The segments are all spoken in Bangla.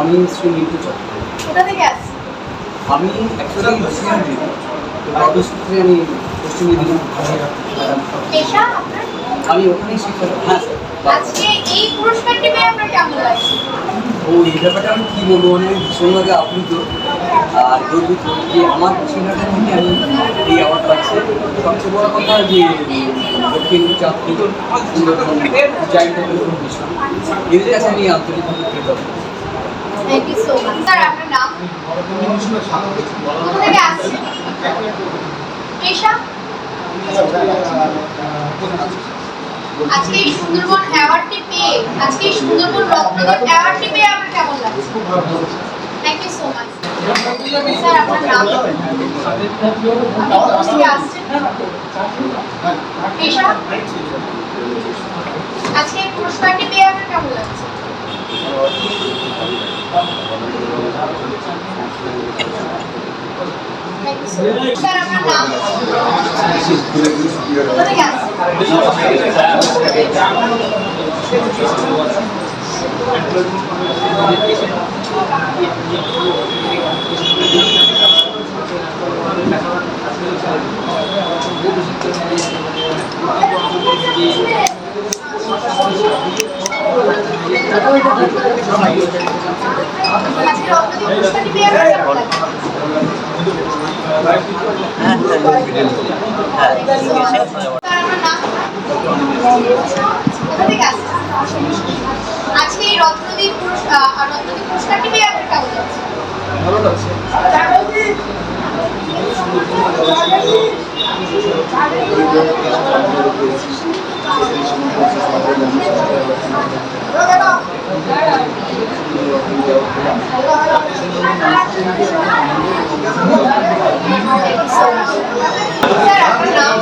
আমি শ্রী মিন্টু চক্র। কোথা থেকে আসছেন? আমি অ্যাকচুয়ালি কর্মসূত্রে আমি পশ্চিম মেদিনীপুর পেশা আপনার? আমি ওখানেই শিক্ষক। হ্যাঁ স্যার। আজকে এই পুরস্কারটি পেয়ে আপনার কেমন লাগছে? এই ব্যাপারটা আমি কী বলবো, মানে আমি ভীষণভাবে আপ্লুত আর গর্বিত যে আমার ছেলেটা থেকে আমি এই অ্যাওয়ার্ড পাচ্ছি। সবচেয়ে বড় কথা যে Dakshin Chandpur Sundarban child development mission, এদের কাছে আমি আন্তরিকভাবে কৃতজ্ঞ। Thank you so much. Sir আপনার নাম? কোথা থেকে আসছেন? পেশা? আজকে এই সুন্দরবন অ্যাওয়ার্ডটি পেয়ে, আজকে এই সুন্দরবন রত্নদ্বীপ অ্যাওয়ার্ডটি পেয়ে আপনার কেমন লাগছে? Thank you so much. Sir আপনার নাম? কোথা থেকে আসছেন? পেশা? আজকে এই পুরস্কারটি পেয়ে আপনার কেমন লাগছে? স্যার আপনার নাম? কোথা থেকে আসছেন? আজকে রত্নদ্বীপ পুরস্কারটি পেয়ে আপনার কেমন লাগছে? আজকে এই রত্নদ্বীপ পুরস্কারটি পেয়ে আপনার কেমন লাগছে? ভালো লাগছে। স্যার আপনার নাম?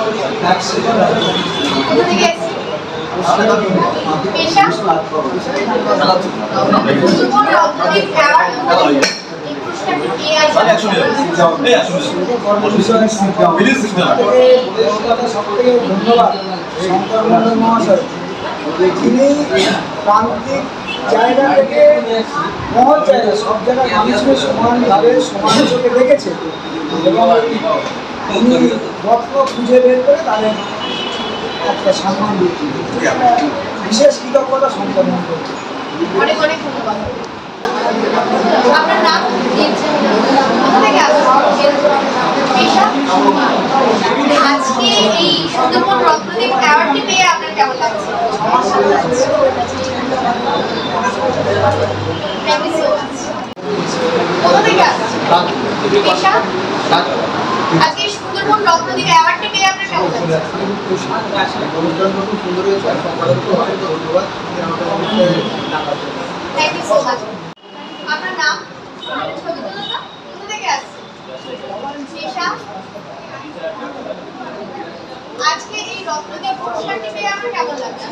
কোথা থেকে এসেছেন? পেশা? সুন্দরবন রত্নদ্বীপ অ্যাওয়ার্ড এই পুরস্কারটি পেয়ে সবথেকে ধন্যবাদ শঙ্কর মন্ডল মহাশয়, যিনি প্রান্তিক জায়গা থেকে মহৎ জায়গা সব জায়গায় মানুষকে সমানভাবে সমান চোখে দেখেছে এবং উনি রত্ন খুঁজে বের করে তাদের একটা সম্মান দিয়েছেন। বিশেষ কৃতজ্ঞতা শঙ্কর মন্ডল। অনেক অনেক ধন্যবাদ। আপনার নাম? কোথা থেকে আসছেন? পেশা? আজকে এই সুন্দরবন রত্নদ্বীপ অ্যাওয়ার্ডটি পেয়ে আপনার কেমন লাগছে? Thank you so much. কোথা থেকে আসছেন? পেশা? আজকে এই সুন্দরবন রত্নদ্বীপ অ্যাওয়ার্ডটি পেয়ে আপনার কেমন লাগছে? Thank you so much. আপনার নাম? কোথা থেকে আসছেন? পেশা? আজকে এই রত্নদ্বীপ পুরস্কারটি পেয়ে আপনার কেমন লাগছে?